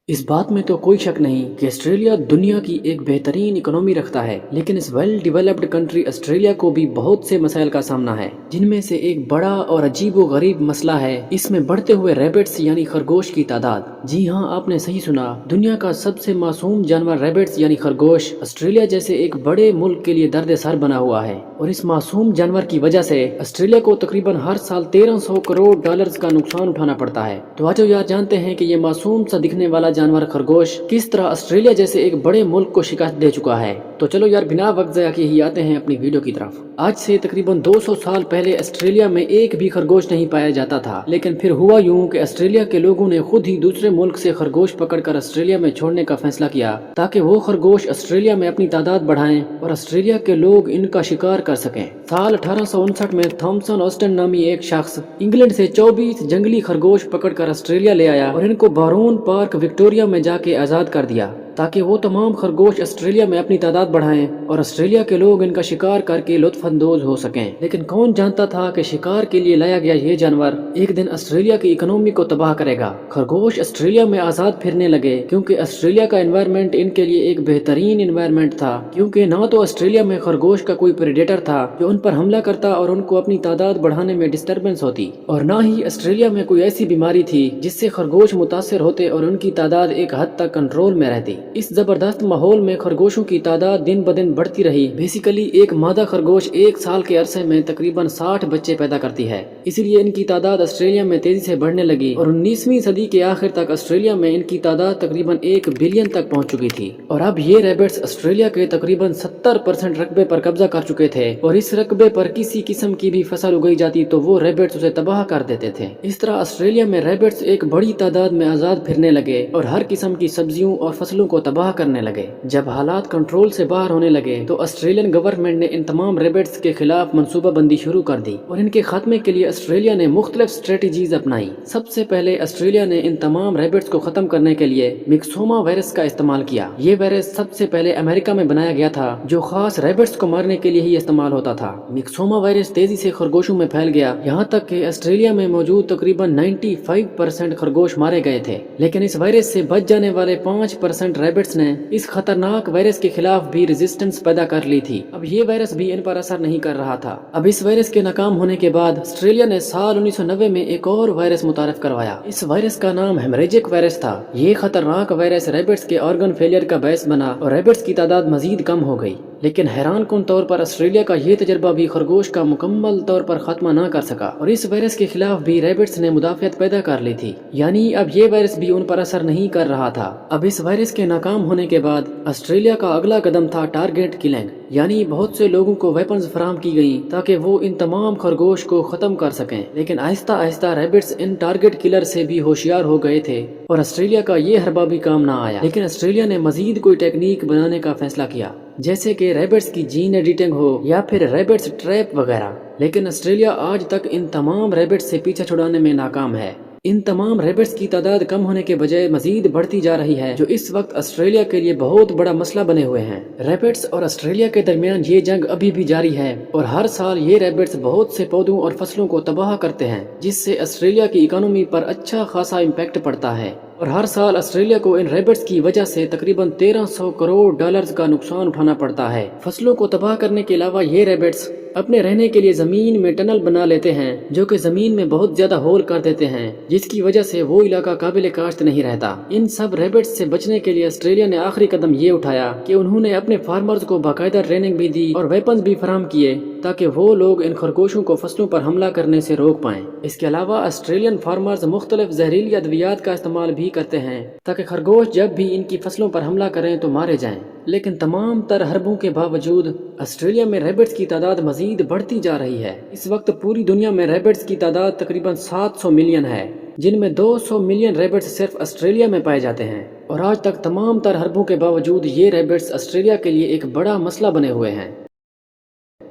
اس بات میں تو کوئی شک نہیں کہ آسٹریلیا دنیا کی ایک بہترین اکنامی رکھتا ہے، لیکن اس ویل ڈیولپڈ کنٹری آسٹریلیا کو بھی بہت سے مسائل کا سامنا ہے، جن میں سے ایک بڑا اور عجیب و غریب مسئلہ ہے اس میں بڑھتے ہوئے ریبٹس یعنی خرگوش کی تعداد۔ جی ہاں، آپ نے صحیح سنا، دنیا کا سب سے معصوم جانور ریبٹس یعنی خرگوش آسٹریلیا جیسے ایک بڑے ملک کے لیے درد سر بنا ہوا ہے، اور اس معصوم جانور کی وجہ سے آسٹریلیا کو تقریباً ہر سال 1300 کروڑ ڈالرز کا نقصان اٹھانا پڑتا ہے۔ تو آج یار جانتے ہیں کہ یہ معصوم سا دکھنے والا جانور خرگوش کس طرح آسٹریلیا جیسے ایک بڑے ملک کو شکست دے چکا ہے۔ تو چلو یار بنا وقت ضائع کیے ہی آتے ہیں اپنی ویڈیو کی طرف۔ آج سے تقریباً 200 سال پہلے آسٹریلیا میں ایک بھی خرگوش نہیں پایا جاتا تھا، لیکن پھر ہوا یوں کہ آسٹریلیا کے لوگوں نے خود ہی دوسرے ملک سے خرگوش پکڑ کر آسٹریلیا میں چھوڑنے کا فیصلہ کیا تاکہ وہ خرگوش آسٹریلیا میں اپنی تعداد بڑھائیں اور آسٹریلیا کے لوگ ان کا شکار کر سکیں۔ سال 1859 میں تھامسن آسٹن نامی ایک شخص انگلینڈ سے 24 جنگلی خرگوش پکڑ کر آسٹریلیا لے آیا اور ان کو بارون پارک وکٹوریہ میں جا کے آزاد کر دیا تاکہ وہ تمام خرگوش آسٹریلیا میں اپنی تعداد بڑھائیں اور آسٹریلیا کے لوگ ان کا شکار کر کے لطف اندوز ہو سکیں۔ لیکن کون جانتا تھا کہ شکار کے لیے لایا گیا یہ جانور ایک دن آسٹریلیا کی اکنومی کو تباہ کرے گا۔ خرگوش آسٹریلیا میں آزاد پھرنے لگے کیونکہ آسٹریلیا کا انوائرمنٹ ان کے لیے ایک بہترین انوائرمنٹ تھا، کیونکہ نہ تو آسٹریلیا میں خرگوش کا کوئی پریڈیٹر تھا جو ان پر حملہ کرتا اور ان کو اپنی تعداد بڑھانے میں ڈسٹربنس ہوتی، اور نہ ہی آسٹریلیا میں کوئی ایسی بیماری تھی جس سے خرگوش متاثر ہوتے اور ان کی تعداد ایک حد تک کنٹرول میں رہتی۔ اس زبردست ماحول میں خرگوشوں کی تعداد دن بدن بڑھتی رہی۔ بیسیکلی ایک مادہ خرگوش ایک سال کے عرصے میں تقریباً 60 بچے پیدا کرتی ہے، اس لیے ان کی تعداد آسٹریلیا میں تیزی سے بڑھنے لگی اور 19ویں صدی کے آخر تک آسٹریلیا میں ان کی تعداد تقریباً 1 بلین تک پہنچ چکی تھی، اور اب یہ ریبٹس آسٹریلیا کے تقریباً 70% رقبے پر قبضہ کر چکے تھے، اور اس رقبے پر کسی قسم کی بھی فصل اگائی جاتی تو وہ ریبٹس اسے تباہ کر دیتے تھے۔ اس طرح آسٹریلیا میں ریبٹس ایک بڑی تعداد میں آزاد پھرنے لگے اور ہر قسم کی سبزیوں اور فصلوں کو تباہ کرنے لگے۔ جب حالات کنٹرول سے باہر ہونے لگے تو آسٹریلین گورنمنٹ نے ان تمام ریبٹس کے خلاف منصوبہ بندی شروع کر دی اور ان کے خاتمے کے لیے آسٹریلیا نے مختلف اسٹریٹجیز اپنائی۔ سب سے پہلے آسٹریلیا نے ان تمام ریبٹس کو ختم کرنے کے لیے مکسوما وائرس کا استعمال کیا۔ یہ وائرس سب سے پہلے امریکہ میں بنایا گیا تھا جو خاص ریبٹس کو مارنے کے لیے ہی استعمال ہوتا تھا۔ مکسوما وائرس تیزی سے خرگوشوں میں پھیل گیا، یہاں تک کہ آسٹریلیا میں موجود تقریباً 95% خرگوش مارے گئے تھے، لیکن اس وائرس سے بچ جانے والے 5% ریبٹس نے اس خطرناک وائرس کے خلاف بھی ریزسٹنس پیدا کر لی تھی۔ اب یہ وائرس بھی ان پر اثر نہیں کر رہا تھا۔ اب اس وائرس کے ناکام ہونے کے بعد آسٹریلیا نے سال 1990 میں ایک اور وائرس متعارف کروایا۔ اس وائرس کا نام ہیمریجک وائرس تھا۔ یہ خطرناک وائرس ریبٹس کے آرگن فیلئر کا باعث بنا اور ریبٹس کی تعداد مزید کم ہو گئی، لیکن حیران کن طور پر آسٹریلیا کا یہ تجربہ بھی خرگوش کا مکمل طور پر خاتمہ نہ کر سکا، اور اس وائرس کے خلاف بھی ریبٹس نے مدافعت پیدا کر لی تھی، یعنی اب یہ وائرس بھی ان پر اثر نہیں کر رہا تھا۔ اب اس وائرس کے ناکام ہونے کے بعد آسٹریلیا کا اگلا قدم تھا ٹارگیٹ کلنگ، یعنی بہت سے لوگوں کو ویپنز فراہم کی گئیں تاکہ وہ ان تمام خرگوش کو ختم کر سکیں، لیکن آہستہ آہستہ ریبٹس ان ٹارگیٹ کلر سے بھی ہوشیار ہو گئے تھے اور آسٹریلیا کا یہ حربہ بھی کام نہ آیا۔ لیکن آسٹریلیا نے مزید کوئی ٹیکنیک بنانے کا فیصلہ کیا، جیسے کہ ریبٹس کی جین ایڈیٹنگ ہو یا پھر ریبٹس ٹریپ وغیرہ، لیکن آسٹریلیا آج تک ان تمام ریبٹس سے پیچھا چھڑانے میں ناکام ہے۔ ان تمام ریبٹس کی تعداد کم ہونے کے بجائے مزید بڑھتی جا رہی ہے، جو اس وقت آسٹریلیا کے لیے بہت بڑا مسئلہ بنے ہوئے ہیں۔ ریبٹس اور آسٹریلیا کے درمیان یہ جنگ ابھی بھی جاری ہے اور ہر سال یہ ریبٹس بہت سے پودوں اور فصلوں کو تباہ کرتے ہیں، جس سے آسٹریلیا کی اکانومی پر اچھا خاصا امپیکٹ پڑتا ہے، اور ہر سال آسٹریلیا کو ان ریبٹس کی وجہ سے تقریباً 1300 کروڑ ڈالرز کا نقصان اٹھانا پڑتا ہے۔ فصلوں کو تباہ کرنے کے علاوہ یہ ریبٹس اپنے رہنے کے لیے زمین میں ٹنل بنا لیتے ہیں جو کہ زمین میں بہت زیادہ ہول کر دیتے ہیں، جس کی وجہ سے وہ علاقہ قابل کاشت نہیں رہتا۔ ان سب ریبٹس سے بچنے کے لیے آسٹریلیا نے آخری قدم یہ اٹھایا کہ انہوں نے اپنے فارمرز کو باقاعدہ ٹریننگ بھی دی اور ویپنز بھی فراہم کیے تاکہ وہ لوگ ان خرگوشوں کو فصلوں پر حملہ کرنے سے روک پائیں۔ اس کے علاوہ آسٹریلین فارمرز مختلف زہریلی ادویات کا استعمال بھی کرتے ہیں تاکہ خرگوش جب بھی ان کی فصلوں پر حملہ کریں تو مارے جائیں۔ لیکن تمام تر حربوں کے باوجود آسٹریلیا میں ریبٹس کی تعداد مزید بڑھتی جا رہی ہے۔ اس وقت پوری دنیا میں ریبٹس کی تعداد تقریباً 700 ملین ہے، جن میں 200 ملین ریبٹس صرف آسٹریلیا میں پائے جاتے ہیں، اور آج تک تمام تر حربوں کے باوجود یہ ریبٹس آسٹریلیا کے لیے ایک بڑا مسئلہ بنے ہوئے ہیں۔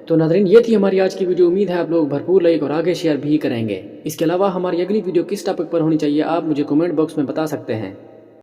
تو ناظرین، یہ تھی ہماری آج کی ویڈیو۔ امید ہے آپ لوگ بھرپور لائک اور آگے شیئر بھی کریں گے۔ اس کے علاوہ ہماری اگلی ویڈیو کس ٹاپک پر ہونی چاہیے آپ مجھے کمنٹ باکس میں بتا سکتے ہیں۔